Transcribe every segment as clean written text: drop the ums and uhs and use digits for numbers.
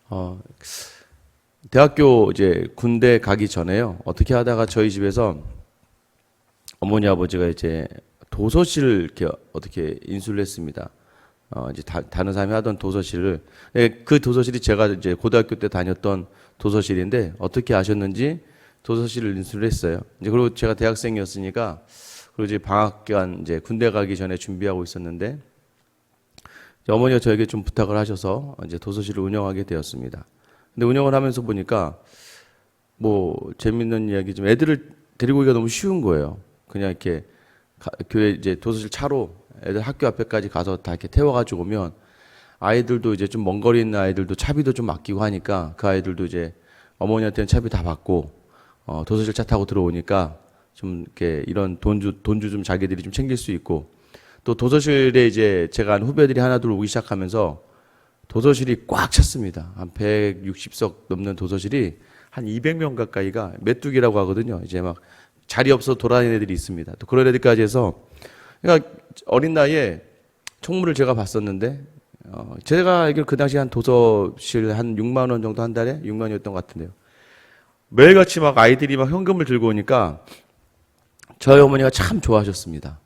어, 대학교 이제 군대 가기 전에요. 어떻게 하다가 저희 집에서 어머니 아버지가 이제 도서실을 이렇게 어떻게 인수를 했습니다. 이제 다른 사람이 하던 도서실을 그 도서실이 제가 이제 고등학교 때 다녔던 도서실인데 어떻게 아셨는지 도서실을 인수를 했어요. 이제 그리고 제가 대학생이었으니까 그리고 이제 방학 기간 이제 군대 가기 전에 준비하고 있었는데 이제 어머니가 저에게 좀 부탁을 하셔서 이제 도서실을 운영하게 되었습니다. 근데 운영을 하면서 보니까 뭐 재밌는 이야기 좀 애들을 데리고 오기가 너무 쉬운 거예요. 그냥 이렇게 교회 이제 도서실 차로 애들 학교 앞에까지 가서 다 이렇게 태워가지고 오면 아이들도 이제 좀 먼 거리 있는 아이들도 차비도 좀 아끼고 하니까 그 아이들도 이제 어머니한테는 차비 다 받고 도서실 차 타고 들어오니까 좀 이렇게 이런 돈주 좀 자기들이 좀 챙길 수 있고 또 도서실에 이제 제가 아는 후배들이 하나둘 오기 시작하면서 도서실이 꽉 찼습니다. 한 160석 넘는 도서실이 한 200명 가까이가 메뚜기라고 하거든요. 이제 막 자리 없어 돌아다니는 애들이 있습니다. 또 그런 애들까지 해서 그러니까 어린 나이에 총무를 제가 봤었는데 제가 알기로 그 당시 한 도서실 한 6만 원 정도 한 달에 6만 원이었던 것 같은데요. 매일같이 막 아이들이 막 현금을 들고 오니까 저희 어머니가 참 좋아하셨습니다.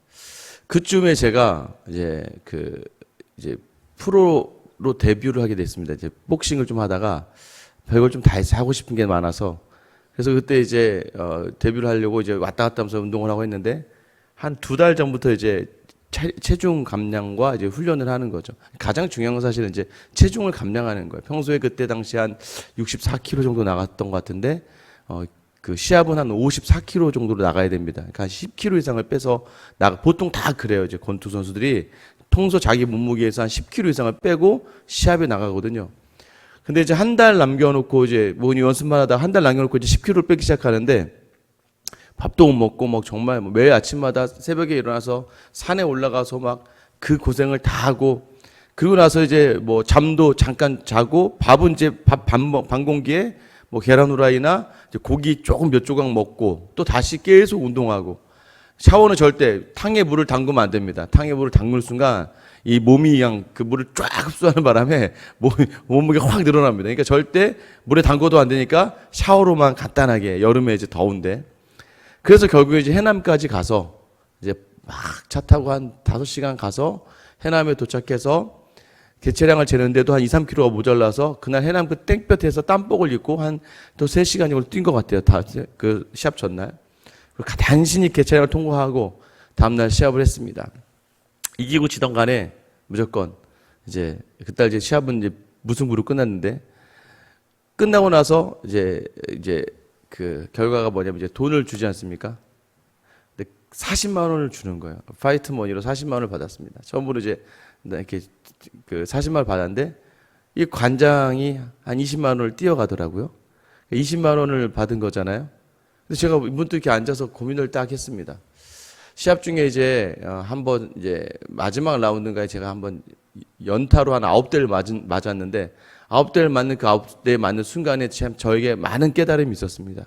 그쯤에 제가 이제 프로로 데뷔를 하게 됐습니다. 이제 복싱을 좀 하다가 별걸 좀 다 해서 하고 싶은 게 많아서 그래서 그때 이제 데뷔를 하려고 이제 왔다 갔다 하면서 운동을 하고 했는데 한 2달 전부터 이제 체중 감량과 이제 훈련을 하는 거죠. 가장 중요한 건 사실은 이제 체중을 감량하는 거예요. 평소에 그때 당시 한 64kg 정도 나갔던 것 같은데 그 시합은 한 54kg 정도로 나가야 됩니다. 그러니까 한 10kg 이상을 빼서 보통 다 그래요. 이제 권투 선수들이 평소 자기 몸무게에서 한 10kg 이상을 빼고 시합에 나가거든요. 근데 이제 한 달 남겨놓고 이제 뭐 연습만 하다 한 달 남겨놓고 이제 10kg를 빼기 시작하는데 밥도 못 먹고 막 정말 매일 아침마다 새벽에 일어나서 산에 올라가서 막 그 고생을 다 하고 그리고 나서 이제 뭐 잠도 잠깐 자고 밥은 이제 반 공기에 뭐 계란 후라이나 고기 조금 몇 조각 먹고 또 다시 계속 운동하고 샤워는 절대 탕에 물을 담그면 안 됩니다. 탕에 물을 담글 순간 이 몸이 그냥 그 물을 쫙 흡수하는 바람에 몸무게가 확 늘어납니다. 그러니까 절대 물에 담궈도 안 되니까 샤워로만 간단하게 여름에 이제 더운데 그래서 결국에 이제 해남까지 가서 이제 막 차 타고 한 5시간 가서 해남에 도착해서 개체량을 재는데도 한 2, 3kg가 모자라서 그날 해남 그 땡볕에서 땀복을 입고 한 또 3시간 정도 뛴 것 같아요. 다 그 시합 전날. 단신히 개체량을 통과하고 다음날 시합을 했습니다. 이기고 지던 간에 무조건 이제 그날 이제 시합은 이제 무승부로 끝났는데 끝나고 나서 이제 그 결과가 뭐냐면 이제 돈을 주지 않습니까? 근데 40만 원을 주는 거예요. 파이트 머니로 40만 원을 받았습니다. 처음으로 이제 이렇게 그 40만 원을 받았는데 이 관장이 한 20만 원을 띄어가더라고요. 20만 원을 받은 거잖아요. 그래서 제가 문득 이렇게 앉아서 고민을 딱 했습니다. 시합 중에 이제 한번 이제 마지막 라운드인가에 제가 한번 연타로 한 9대를 맞았는데 9대를 맞는 그 9대 맞는 순간에 참 저에게 많은 깨달음이 있었습니다.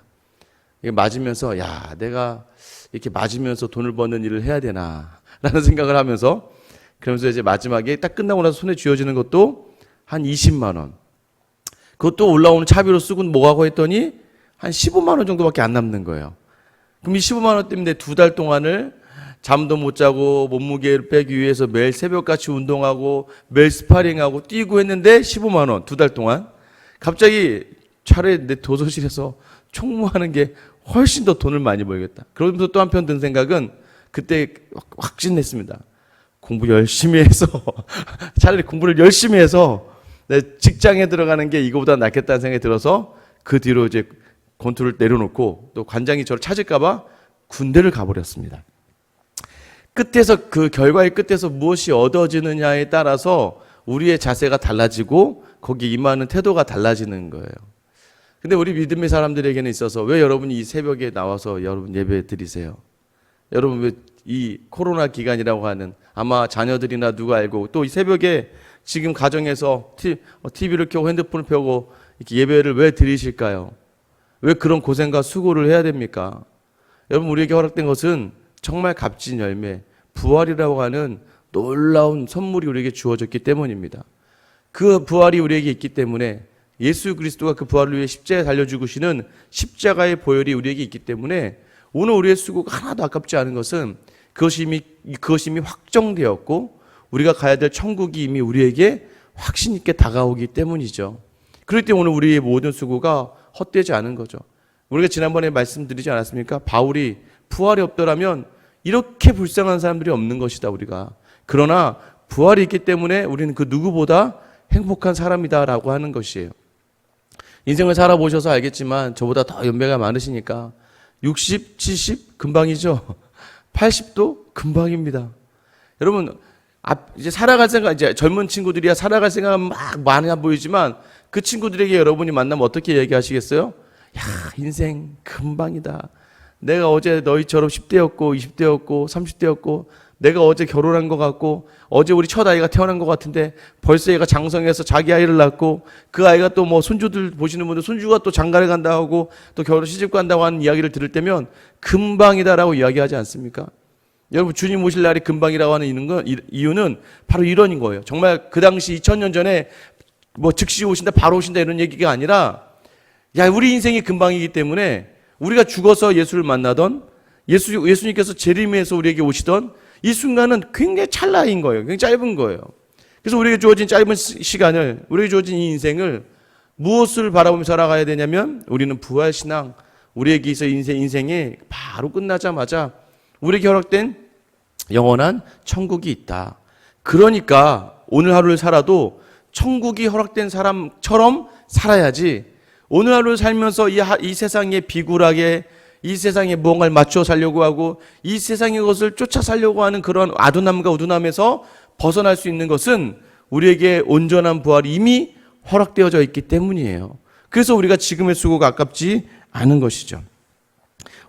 이게 맞으면서 야 내가 이렇게 맞으면서 돈을 버는 일을 해야 되나 라는 생각을 하면서 그러면서 이제 마지막에 딱 끝나고 나서 손에 쥐어지는 것도 한 20만 원 그것도 올라오는 차비로 쓰고 뭐하고 했더니 한 15만 원 정도밖에 안 남는 거예요. 그럼 이 15만 원 때문에 2달 동안을 잠도 못 자고 몸무게를 빼기 위해서 매일 새벽같이 운동하고 매일 스파링하고 뛰고 했는데 15만 원 2달 동안 갑자기 차라리 내 도서실에서 총무하는 게 훨씬 더 돈을 많이 벌겠다. 그러면서 또 한편 든 생각은 그때 확신했습니다. 공부 열심히 해서 차라리 공부를 열심히 해서 내 직장에 들어가는 게 이거보다 낫겠다는 생각이 들어서 그 뒤로 이제 권투를 내려놓고 또 관장이 저를 찾을까봐 군대를 가버렸습니다. 끝에서 그 결과의 끝에서 무엇이 얻어지느냐에 따라서 우리의 자세가 달라지고 거기 임하는 태도가 달라지는 거예요. 근데 우리 믿음의 사람들에게는 있어서 왜 여러분이 이 새벽에 나와서 여러분 예배 드리세요? 여러분 왜 이 코로나 기간이라고 하는 아마 자녀들이나 누가 알고 또 이 새벽에 지금 가정에서 TV를 켜고 핸드폰을 펴고 이렇게 예배를 왜 드리실까요? 왜 그런 고생과 수고를 해야 됩니까? 여러분 우리에게 허락된 것은 정말 값진 열매, 부활이라고 하는 놀라운 선물이 우리에게 주어졌기 때문입니다. 그 부활이 우리에게 있기 때문에 예수 그리스도가 그 부활을 위해 십자가에 달려 죽으시는 십자가의 보혈이 우리에게 있기 때문에 오늘 우리의 수고가 하나도 아깝지 않은 것은 그것이 이미 확정되었고 우리가 가야 될 천국이 이미 우리에게 확신 있게 다가오기 때문이죠. 그렇기 때문에 오늘 우리의 모든 수고가 헛되지 않은 거죠. 우리가 지난번에 말씀드리지 않았습니까? 바울이 부활이 없더라면 이렇게 불쌍한 사람들이 없는 것이다 우리가. 그러나 부활이 있기 때문에 우리는 그 누구보다 행복한 사람이다라고 하는 것이에요. 인생을 살아보셔서 알겠지만 저보다 더 연배가 많으시니까 60, 70 금방이죠. 80도 금방입니다. 여러분 이제 살아갈 생각, 이제 젊은 친구들이야 살아갈 생각은 막 많아 보이지만 그 친구들에게 여러분이 만나면 어떻게 얘기하시겠어요? 야, 인생 금방이다. 내가 어제 너희처럼 10대였고 20대였고 30대였고 내가 어제 결혼한 것 같고 어제 우리 첫 아이가 태어난 것 같은데 벌써 얘가 장성해서 자기 아이를 낳고 그 아이가 또 뭐 손주들 보시는 분들 손주가 또 장가를 간다 하고 또 결혼 시집 간다고 하는 이야기를 들을 때면 금방이다라고 이야기하지 않습니까? 여러분 주님 오실 날이 금방이라고 하는 이유는 바로 이런 거예요. 정말 그 당시 2000년 전에 뭐 즉시 오신다 바로 오신다 이런 얘기가 아니라 야 우리 인생이 금방이기 때문에 우리가 죽어서 예수를 만나던 예수님께서 재림해서 우리에게 오시던 이 순간은 굉장히 찰나인 거예요. 굉장히 짧은 거예요. 그래서 우리에게 주어진 짧은 시간을 우리에게 주어진 이 인생을 무엇을 바라보며 살아가야 되냐면 우리는 부활신앙 우리에게 있어 인생이 바로 끝나자마자 우리에게 허락된 영원한 천국이 있다. 그러니까 오늘 하루를 살아도 천국이 허락된 사람처럼 살아야지 오늘 하루를 살면서 이 세상에 비굴하게 이 세상에 무언가를 맞춰 살려고 하고 이 세상의 것을 쫓아 살려고 하는 그런 아둔함과 우둔함에서 벗어날 수 있는 것은 우리에게 온전한 부활이 이미 허락되어져 있기 때문이에요. 그래서 우리가 지금의 수고가 아깝지 않은 것이죠.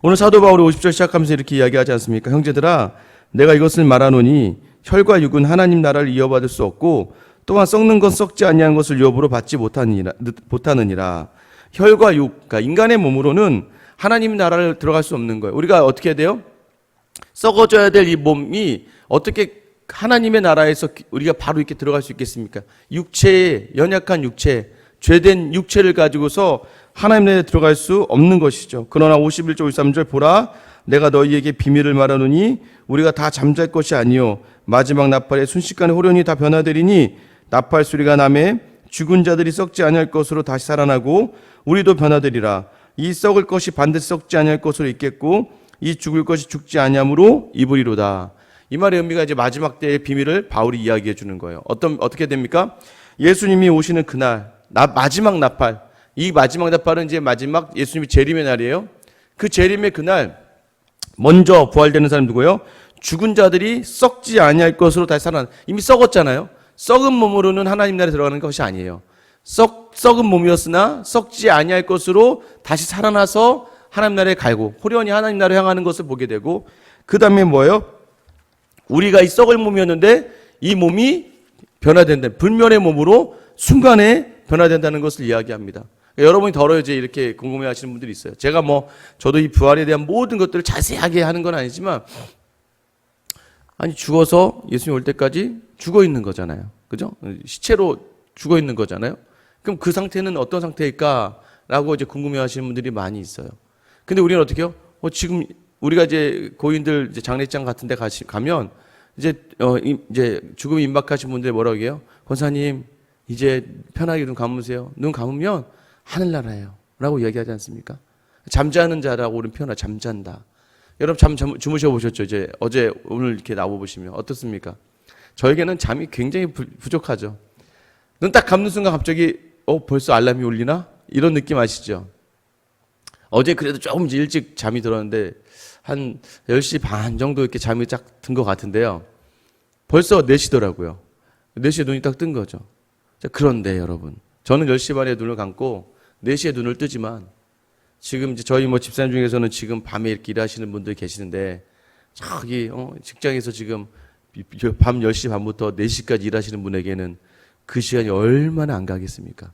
오늘 사도 바울이 50절 시작하면서 이렇게 이야기하지 않습니까? 형제들아 내가 이것을 말하노니 혈과 육은 하나님 나라를 이어받을 수 없고 또한 썩는 것 썩지 아니한 것을 유업으로 받지 못하느니라. 혈과 육, 그러니까 인간의 몸으로는 하나님 나라를 들어갈 수 없는 거예요. 우리가 어떻게 해야 돼요? 썩어져야 될 이 몸이 어떻게 하나님의 나라에서 우리가 바로 이렇게 들어갈 수 있겠습니까? 육체의 연약한 육체, 죄된 육체를 가지고서 하나님 나라에 들어갈 수 없는 것이죠. 그러나 51절 53절 보라 내가 너희에게 비밀을 말하노니 우리가 다 잠잘 것이 아니요 마지막 나팔에 순식간에 호련히 다 변화되리니 나팔 소리가 나매 죽은 자들이 썩지 아니할 것으로 다시 살아나고 우리도 변화되리라. 이 썩을 것이 반드시 썩지 아니할 것으로 있겠고 이 죽을 것이 죽지 아니함으로 입으리로다. 이 말의 의미가 이제 마지막 때의 비밀을 바울이 이야기해 주는 거예요. 어떻게 됩니까? 예수님이 오시는 그날 마지막 나팔, 이 마지막 나팔은 이제 마지막 예수님이 재림의 날이에요. 그 재림의 그날 먼저 부활되는 사람 누구예요? 죽은 자들이 썩지 아니할 것으로 다시 살아나. 이미 썩었잖아요. 썩은 몸으로는 하나님 나라에 들어가는 것이 아니에요. 썩은 몸이었으나 썩지 아니할 것으로 다시 살아나서 하나님 나라에 갈고 호련히 하나님 나라에 향하는 것을 보게 되고 그 다음에 뭐예요? 우리가 이 썩을 몸이었는데 이 몸이 변화된다. 불면의 몸으로 순간에 변화된다는 것을 이야기합니다. 그러니까 여러분이 더러 이제 이렇게 궁금해 하시는 분들이 있어요. 제가 저도 이 부활에 대한 모든 것들을 자세하게 하는 건 아니지만 아니 죽어서 예수님 올 때까지 죽어 있는 거잖아요. 그죠? 시체로 죽어 있는 거잖아요. 그럼 그 상태는 어떤 상태일까라고 이제 궁금해 하시는 분들이 많이 있어요. 근데 우리는 어떻게 해요? 지금 우리가 이제 고인들 이제 장례장 같은 데 가면 이제 죽음이 임박하신 분들이 뭐라고 해요? 권사님, 이제 편하게 눈 감으세요. 눈 감으면 하늘나라예요. 라고 이야기하지 않습니까? 잠자는 자라고 우리는 표현하 잠잔다. 여러분 주무셔 보셨죠? 이제 어제 오늘 이렇게 나와 보시면 어떻습니까? 저에게는 잠이 굉장히 부족하죠. 눈 딱 감는 순간 갑자기 벌써 알람이 울리나? 이런 느낌 아시죠? 어제 그래도 조금 일찍 잠이 들었는데 한 10시 반 정도 이렇게 잠이 쫙 든 것 같은데요. 벌써 4시더라고요. 4시에 눈이 딱 뜬 거죠. 자, 그런데 여러분, 저는 10시 반에 눈을 감고 4시에 눈을 뜨지만 지금 이제 저희 집사님 중에서는 지금 밤에 이렇게 일하시는 분들이 계시는데 저기 직장에서 지금 밤 10시 반부터 4시까지 일하시는 분에게는 그 시간이 얼마나 안 가겠습니까?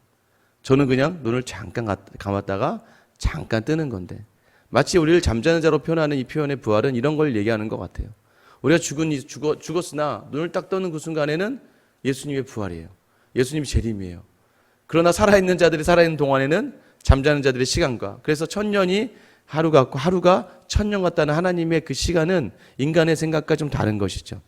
저는 그냥 눈을 잠깐 감았다가 잠깐 뜨는 건데 마치 우리를 잠자는 자로 표현하는 이 표현의 부활은 이런 걸 얘기하는 것 같아요. 우리가 죽었으나 눈을 딱 떠는 그 순간에는 예수님의 부활이에요. 예수님이 재림이에요. 그러나 살아있는 자들이 살아있는 동안에는 잠자는 자들의 시간과, 그래서 1000년이 하루 같고 하루가 1000년 같다는 하나님의 그 시간은 인간의 생각과 좀 다른 것이죠.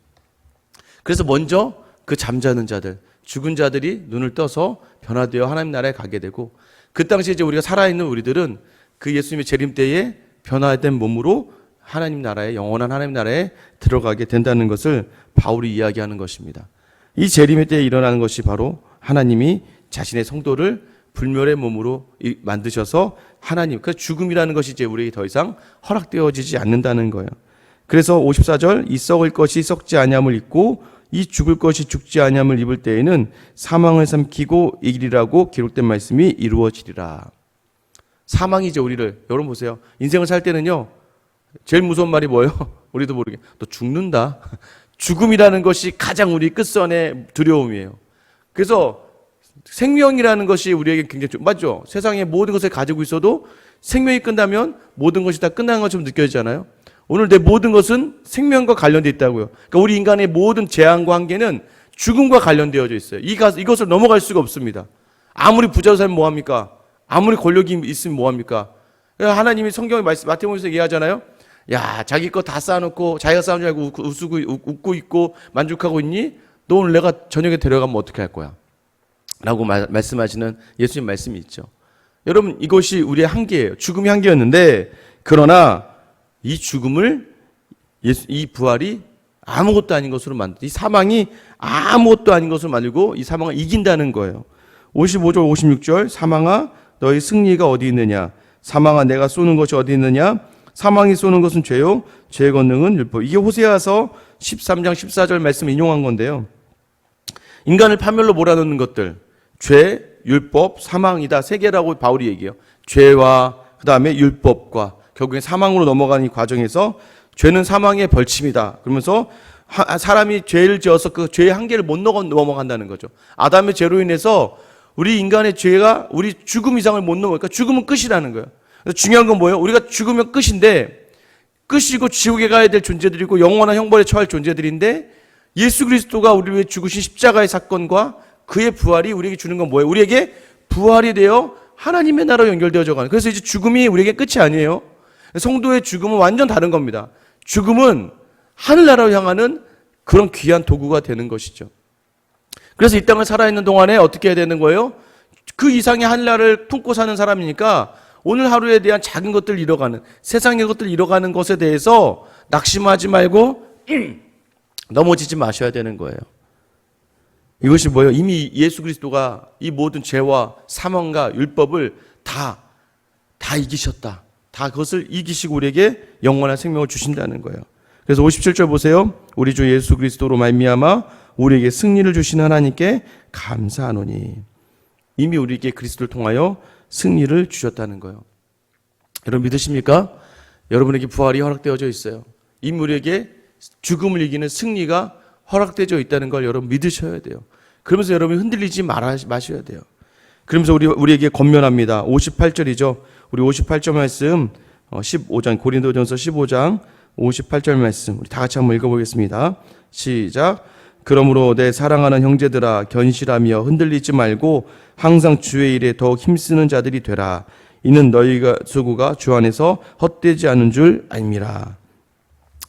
그래서 먼저 그 잠자는 자들, 죽은 자들이 눈을 떠서 변화되어 하나님 나라에 가게 되고, 그 당시에 이제 우리가 살아있는 우리들은 그 예수님의 재림 때에 변화된 몸으로 하나님 나라에, 영원한 하나님 나라에 들어가게 된다는 것을 바울이 이야기하는 것입니다. 이 재림의 때에 일어나는 것이 바로 하나님이 자신의 성도를 불멸의 몸으로 만드셔서 하나님, 그 죽음이라는 것이 이제 우리에게 더 이상 허락되어지지 않는다는 거예요. 그래서 54절, 이 썩을 것이 썩지 아니함을 입고 이 죽을 것이 죽지 아니함을 입을 때에는 사망을 삼키고 이기리라고 기록된 말씀이 이루어지리라. 사망이 이제 우리를, 여러분 보세요. 인생을 살 때는요, 제일 무서운 말이 뭐예요? 우리도 모르게 너 죽는다. 죽음이라는 것이 가장 우리 끝선의 두려움이에요. 그래서 생명이라는 것이 우리에게 굉장히 맞죠? 세상의 모든 것을 가지고 있어도 생명이 끝나면 모든 것이 다 끝나는 것처럼 느껴지잖아요. 오늘 내 모든 것은 생명과 관련되어 있다고요. 그러니까 우리 인간의 모든 재앙과 한계는 죽음과 관련되어져 있어요. 이것을 넘어갈 수가 없습니다. 아무리 부자로 살면 뭐합니까? 아무리 권력이 있으면 뭐합니까? 하나님이 성경에 마태복음에서 얘기하잖아요. 야, 자기 거 다 쌓아놓고 자기가 쌓은 줄 알고 웃고 있고 만족하고 있니? 너 오늘 내가 저녁에 데려가면 어떻게 할 거야? 라고 말씀하시는 예수님 말씀이 있죠. 여러분, 이것이 우리의 한계예요. 죽음이 한계였는데, 그러나 이 죽음을, 이 부활이 아무것도 아닌 것으로 만들고, 이 사망이 아무것도 아닌 것으로 만들고 이 사망을 이긴다는 거예요. 55절 56절, 사망아 너희 승리가 어디 있느냐? 사망아 내가 쏘는 것이 어디 있느냐? 사망이 쏘는 것은 죄요, 죄의 권능은 율법. 이게 호세아서 13장 14절 말씀 인용한 건데요. 인간을 파멸로 몰아넣는 것들, 죄, 율법, 사망이다. 세 개라고 바울이 얘기해요. 죄와 그 다음에 율법과 결국에 사망으로 넘어가는 이 과정에서 죄는 사망의 벌침이다. 그러면서 사람이 죄를 지어서 그 죄의 한계를 못 넘어간다는 거죠. 아담의 죄로 인해서 우리 인간의 죄가 우리 죽음 이상을 못 넘어가니까 죽음은 끝이라는 거예요. 그래서 중요한 건 뭐예요? 우리가 죽으면 끝인데, 끝이고 지옥에 가야 될 존재들이고 영원한 형벌에 처할 존재들인데, 예수 그리스도가 우리를 위해 죽으신 십자가의 사건과 그의 부활이 우리에게 주는 건 뭐예요? 우리에게 부활이 되어 하나님의 나라로 연결되어져 가는. 그래서 이제 죽음이 우리에게 끝이 아니에요. 성도의 죽음은 완전 다른 겁니다. 죽음은 하늘나라로 향하는 그런 귀한 도구가 되는 것이죠. 그래서 이 땅을 살아있는 동안에 어떻게 해야 되는 거예요? 그 이상의 하늘나라를 품고 사는 사람이니까 오늘 하루에 대한 작은 것들을 잃어가는, 세상의 것들을 잃어가는 것에 대해서 낙심하지 말고 넘어지지 마셔야 되는 거예요. 이것이 뭐예요? 이미 예수 그리스도가 이 모든 죄와 사망과 율법을 다 이기셨다. 다 그것을 이기시고 우리에게 영원한 생명을 주신다는 거예요. 그래서 57절 보세요. 우리 주 예수 그리스도로 말미암아 우리에게 승리를 주신 하나님께 감사하노니. 이미 우리에게 그리스도를 통하여 승리를 주셨다는 거예요. 여러분 믿으십니까? 여러분에게 부활이 허락되어져 있어요. 이미 우리에게 죽음을 이기는 승리가 허락되어져 있다는 걸 여러분 믿으셔야 돼요. 그러면서 여러분이 흔들리지 마셔야 돼요. 그러면서 우리에게 권면합니다. 58절이죠. 우리 58절 말씀 15장 고린도전서 15장 58절 말씀 우리 다 같이 한번 읽어보겠습니다. 시작. 그러므로 내 사랑하는 형제들아 견실하며 흔들리지 말고 항상 주의 일에 더욱 힘쓰는 자들이 되라. 이는 너희가 수고가 주 안에서 헛되지 않은 줄 알미라.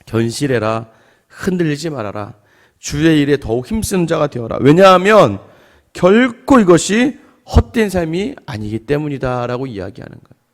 견실해라. 흔들리지 말아라. 주의 일에 더욱 힘쓰는 자가 되어라. 왜냐하면 결코 이것이 헛된 삶이 아니기 때문이다라고 이야기하는 거예요.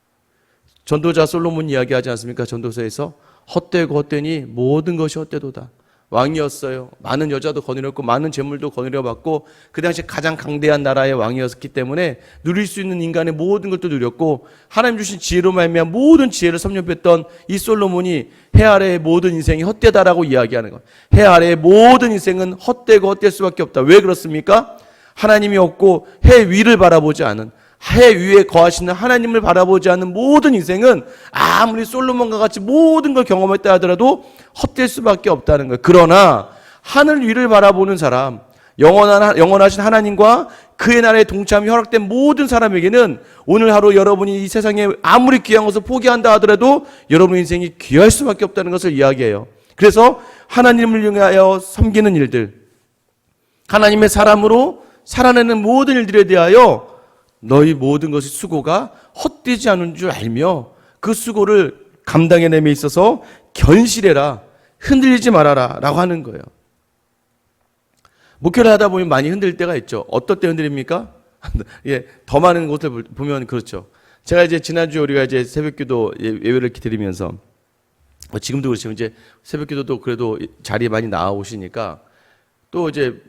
전도자 솔로몬 이야기하지 않습니까? 전도서에서 헛되고 헛되니 모든 것이 헛되도다. 왕이었어요. 많은 여자도 거느렸고 많은 재물도 거느려봤고 그 당시 가장 강대한 나라의 왕이었기 때문에 누릴 수 있는 인간의 모든 것도 누렸고 하나님 주신 지혜로 말미암아 모든 지혜를 섭렵했던 이 솔로몬이 해 아래의 모든 인생이 헛되다라고 이야기하는 거예요. 해 아래의 모든 인생은 헛되고 헛될 수밖에 없다. 왜 그렇습니까? 하나님이 없고 해 위를 바라보지 않은, 해 위에 거하시는 하나님을 바라보지 않는 모든 인생은 아무리 솔로몬과 같이 모든 걸 경험했다 하더라도 헛될 수밖에 없다는 거예요. 그러나 하늘 위를 바라보는 사람, 영원하신 하나님과 그의 나라의 동참이 허락된 모든 사람에게는 오늘 하루 여러분이 이 세상에 아무리 귀한 것을 포기한다 하더라도 여러분 인생이 귀할 수밖에 없다는 것을 이야기해요. 그래서 하나님을 위하여 섬기는 일들, 하나님의 사람으로 살아내는 모든 일들에 대하여 너희 모든 것의 수고가 헛되지 않은 줄 알며 그 수고를 감당해냄에 있어서 견실해라, 흔들리지 말아라 라고 하는 거예요. 목회를 하다 보면 많이 흔들릴 때가 있죠. 어떨 때 흔들립니까? 예, 더 많은 곳을 보면 그렇죠. 제가 이제 지난주에 우리가 이제 새벽기도 예배를 이렇게 드리면서 지금도 그렇지만 이제 새벽기도도 그래도 자리에 많이 나오시니까 또 이제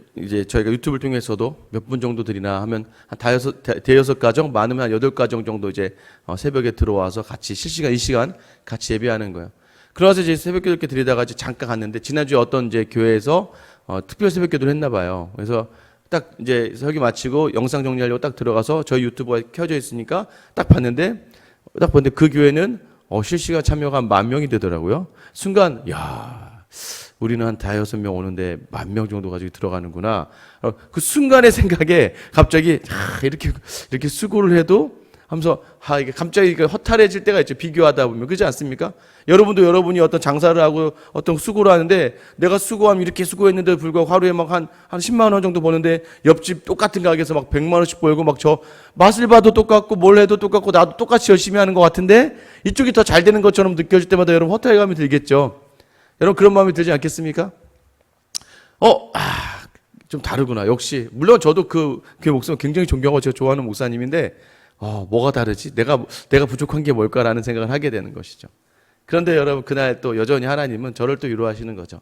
저희가 유튜브를 통해서도 몇 분 정도 드리나 하면 한 대여섯 가정, 많으면 한 8가정 정도 이제 새벽에 들어와서 같이 실시간 이 시간 같이 예배하는 거예요. 그러면서 이제 새벽기도 이렇게 드리다가 이제 잠깐 갔는데 지난주에 어떤 이제 교회에서 특별 새벽기도를 했나 봐요. 그래서 딱 이제 설교 마치고 영상 정리하려고 딱 들어가서 저희 유튜브가 켜져 있으니까 딱 봤는데 그 교회는 실시간 참여가 한 10,000명이 되더라고요. 순간 야, 우리는 한 5-6명 오는데 10,000명 정도 가지고 들어가는구나. 그 순간의 생각에 갑자기 이렇게 수고를 해도 하면서 이게 갑자기 허탈해질 때가 있죠. 비교하다 보면. 그렇지 않습니까? 여러분도 여러분이 어떤 장사를 하고 어떤 수고를 하는데 내가 수고하면 이렇게 수고했는데 불구하고 하루에 막 한 10만 원 정도 버는데 옆집 똑같은 가게에서 막 100만 원씩 벌고 막 저 맛을 봐도 똑같고 뭘 해도 똑같고 나도 똑같이 열심히 하는 것 같은데 이쪽이 더 잘 되는 것처럼 느껴질 때마다 여러분 허탈감이 들겠죠. 여러분 그런 마음이 들지 않겠습니까? 좀 다르구나. 역시 물론 저도 그 목사 굉장히 존경하고 제가 좋아하는 목사님인데 뭐가 다르지? 내가 부족한 게 뭘까라는 생각을 하게 되는 것이죠. 그런데 여러분 그날 또 여전히 하나님은 저를 또 위로하시는 거죠.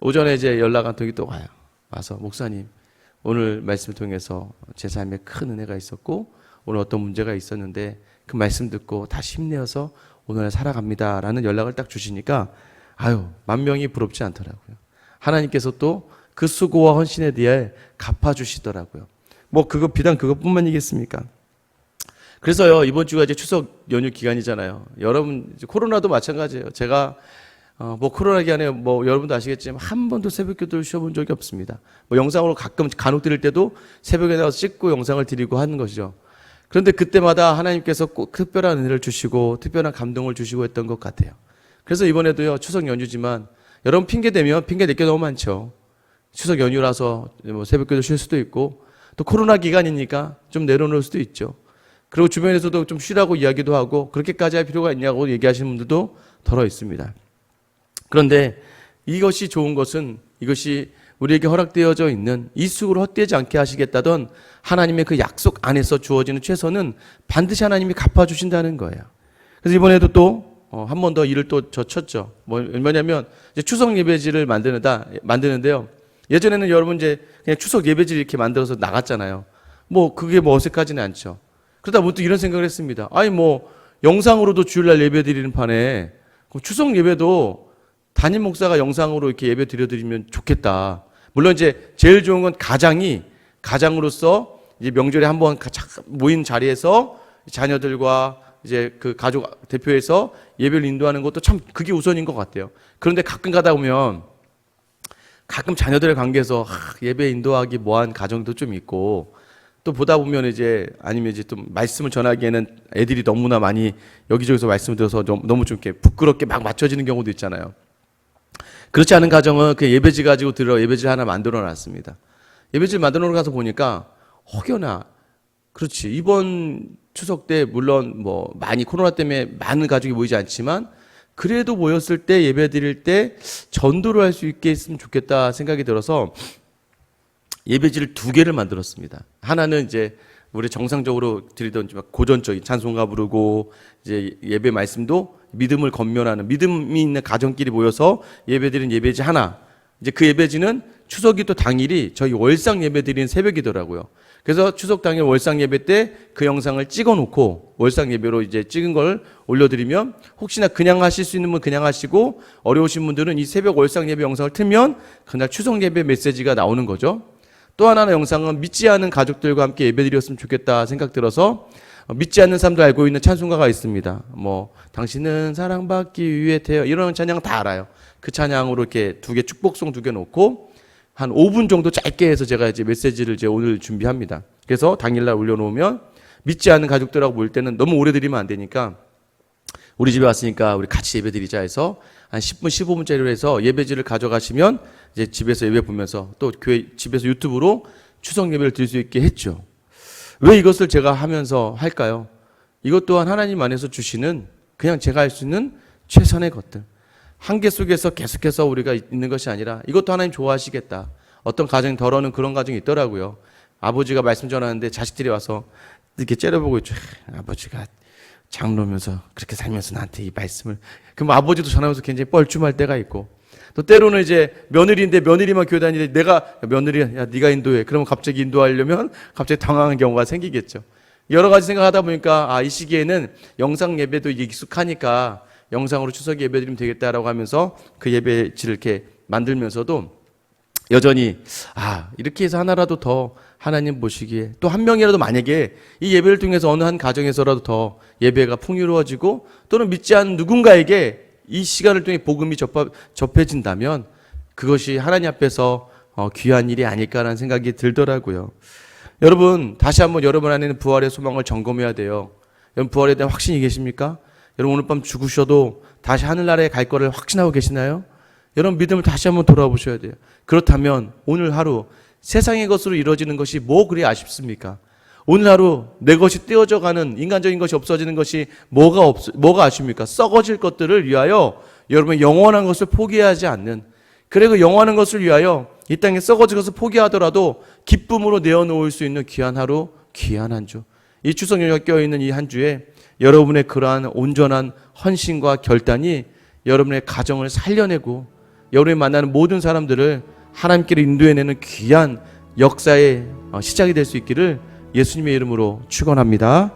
오전에 이제 연락 한 통이 또 와요. 와서 목사님 오늘 말씀을 통해서 제 삶에 큰 은혜가 있었고 오늘 어떤 문제가 있었는데 그 말씀 듣고 다시 힘내어서 오늘 살아갑니다라는 연락을 딱 주시니까 10,000명이 부럽지 않더라고요. 하나님께서 또 그 수고와 헌신에 대해 갚아주시더라고요. 비단 그것뿐만이겠습니까? 그래서요, 이번 주가 이제 추석 연휴 기간이잖아요. 여러분, 코로나도 마찬가지예요. 제가, 코로나 기간에 여러분도 아시겠지만, 한 번도 새벽 기도를 쉬어본 적이 없습니다. 영상으로 간혹 드릴 때도 새벽에 나와서 찍고 영상을 드리고 하는 것이죠. 그런데 그때마다 하나님께서 꼭 특별한 은혜를 주시고, 특별한 감동을 주시고 했던 것 같아요. 그래서 이번에도요, 추석 연휴지만, 여러분 핑계 대면 핑계 낼 게 너무 많죠. 추석 연휴라서 새벽 기도 쉴 수도 있고, 또 코로나 기간이니까 좀 내려놓을 수도 있죠. 그리고 주변에서도 좀 쉬라고 이야기도 하고 그렇게까지 할 필요가 있냐고 얘기하시는 분들도 덜어 있습니다. 그런데 이것이 좋은 것은 이것이 우리에게 허락되어져 있는 이 수고를 헛되지 않게 하시겠다던 하나님의 그 약속 안에서 주어지는 최선은 반드시 하나님이 갚아주신다는 거예요. 그래서 이번에도 또 한 번 더 일을 또 쳤죠. 뭐냐면 이제 추석 예배지를 만드는데요. 예전에는 여러분 이제 그냥 추석 예배지를 이렇게 만들어서 나갔잖아요. 그게 어색하지는 않죠. 그러다 문득 이런 생각을 했습니다. 영상으로도 주일날 예배 드리는 판에 추석 예배도 담임 목사가 영상으로 이렇게 예배 드려드리면 좋겠다. 물론 이제 제일 좋은 건 가장으로서 이제 명절에 한번 모인 자리에서 자녀들과 이제 그 가족 대표해서 예배를 인도하는 것도 참 그게 우선인 것 같아요. 그런데 가끔 가다 보면 가끔 자녀들의 관계에서 예배 인도하기 뭐한 가정도 좀 있고 또 보다 보면 아니면 또 말씀을 전하기에는 애들이 너무나 많이 여기저기서 말씀을 들어서 너무 좀 이렇게 부끄럽게 막 맞춰지는 경우도 있잖아요. 그렇지 않은 가정은 그 예배지 가지고 예배지 하나 만들어 놨습니다. 예배지를 만들어 놓고 가서 보니까 혹여나 그렇지. 이번 추석 때 물론 많이 코로나 때문에 많은 가족이 모이지 않지만 그래도 모였을 때 예배 드릴 때 전도를 할 수 있게 했으면 좋겠다 생각이 들어서 예배지를 2개를 만들었습니다. 하나는 이제 우리 정상적으로 드리던 고전적인 찬송가 부르고 이제 예배 말씀도 믿음을 건면하는 믿음이 있는 가정끼리 모여서 예배드리는 예배지 하나. 이제 그 예배지는 추석이 또 당일이 저희 월상 예배 드리는 새벽이더라고요. 그래서 추석 당일 월상 예배 때 그 영상을 찍어 놓고 월상 예배로 이제 찍은 걸 올려드리면 혹시나 그냥 하실 수 있는 분 그냥 하시고 어려우신 분들은 이 새벽 월상 예배 영상을 틀면 그날 추석 예배 메시지가 나오는 거죠. 또 하나의 영상은 믿지 않는 가족들과 함께 예배드렸으면 좋겠다 생각 들어서 믿지 않는 사람도 알고 있는 찬송가가 있습니다. 당신은 사랑받기 위해 태어 이런 찬양 다 알아요. 그 찬양으로 이렇게 2개 축복송 2개 놓고 한 5분 정도 짧게 해서 제가 이제 메시지를 오늘 준비합니다. 그래서 당일날 올려놓으면 믿지 않는 가족들하고 모일 때는 너무 오래 드리면 안 되니까 우리 집에 왔으니까 우리 같이 예배 드리자 해서 한 10분, 15분짜리로 해서 예배지를 가져가시면 이제 집에서 예배 보면서 또 집에서 유튜브로 추석 예배를 드릴 수 있게 했죠. 왜 이것을 제가 하면서 할까요? 이것 또한 하나님 안에서 주시는 그냥 제가 할 수 있는 최선의 것들. 한계 속에서 계속해서 우리가 있는 것이 아니라 이것도 하나님 좋아하시겠다. 어떤 가정이 덜어는 그런 가정이 있더라고요. 아버지가 말씀 전하는데 자식들이 와서 이렇게 째려보고 있죠. 아버지가 장로면서 그렇게 살면서 나한테 이 말씀을. 그럼 아버지도 전하면서 굉장히 뻘쭘할 때가 있고, 또 때로는 이제 며느리인데 며느리만 교회 다니는데 내가 며느리야, 야, 네가 인도해. 그러면 갑자기 인도하려면 갑자기 당황한 경우가 생기겠죠. 여러 가지 생각하다 보니까 이 시기에는 영상 예배도 이게 익숙하니까 영상으로 추석 예배 드리면 되겠다라고 하면서 그 예배지를 이렇게 만들면서도 여전히 이렇게 해서 하나라도 더 하나님 보시기에, 또 한 명이라도 만약에 이 예배를 통해서 어느 한 가정에서라도 더 예배가 풍요로워지고 또는 믿지 않는 누군가에게 이 시간을 통해 복음이 접해진다면 그것이 하나님 앞에서 귀한 일이 아닐까라는 생각이 들더라고요. 여러분, 다시 한번 여러분 안에는 부활의 소망을 점검해야 돼요. 여러분, 부활에 대한 확신이 계십니까? 여러분, 오늘 밤 죽으셔도 다시 하늘나라에 갈 거를 확신하고 계시나요? 여러분, 믿음을 다시 한번 돌아보셔야 돼요. 그렇다면 오늘 하루 세상의 것으로 이루어지는 것이 뭐 그리 아쉽습니까? 오늘 하루 내 것이 떼어져 가는, 인간적인 것이 없어지는 것이 뭐가 아쉽니까? 썩어질 것들을 위하여 여러분 영원한 것을 포기하지 않는, 그리고 영원한 것을 위하여 이 땅에 썩어질 것을 포기하더라도 기쁨으로 내어놓을 수 있는 귀한 하루, 귀한 한 주. 이 추석 연휴가 껴있는 이 한 주에 여러분의 그러한 온전한 헌신과 결단이 여러분의 가정을 살려내고 여러분이 만나는 모든 사람들을 하나님께로 인도해내는 귀한 역사의 시작이 될 수 있기를 예수님의 이름으로 축원합니다.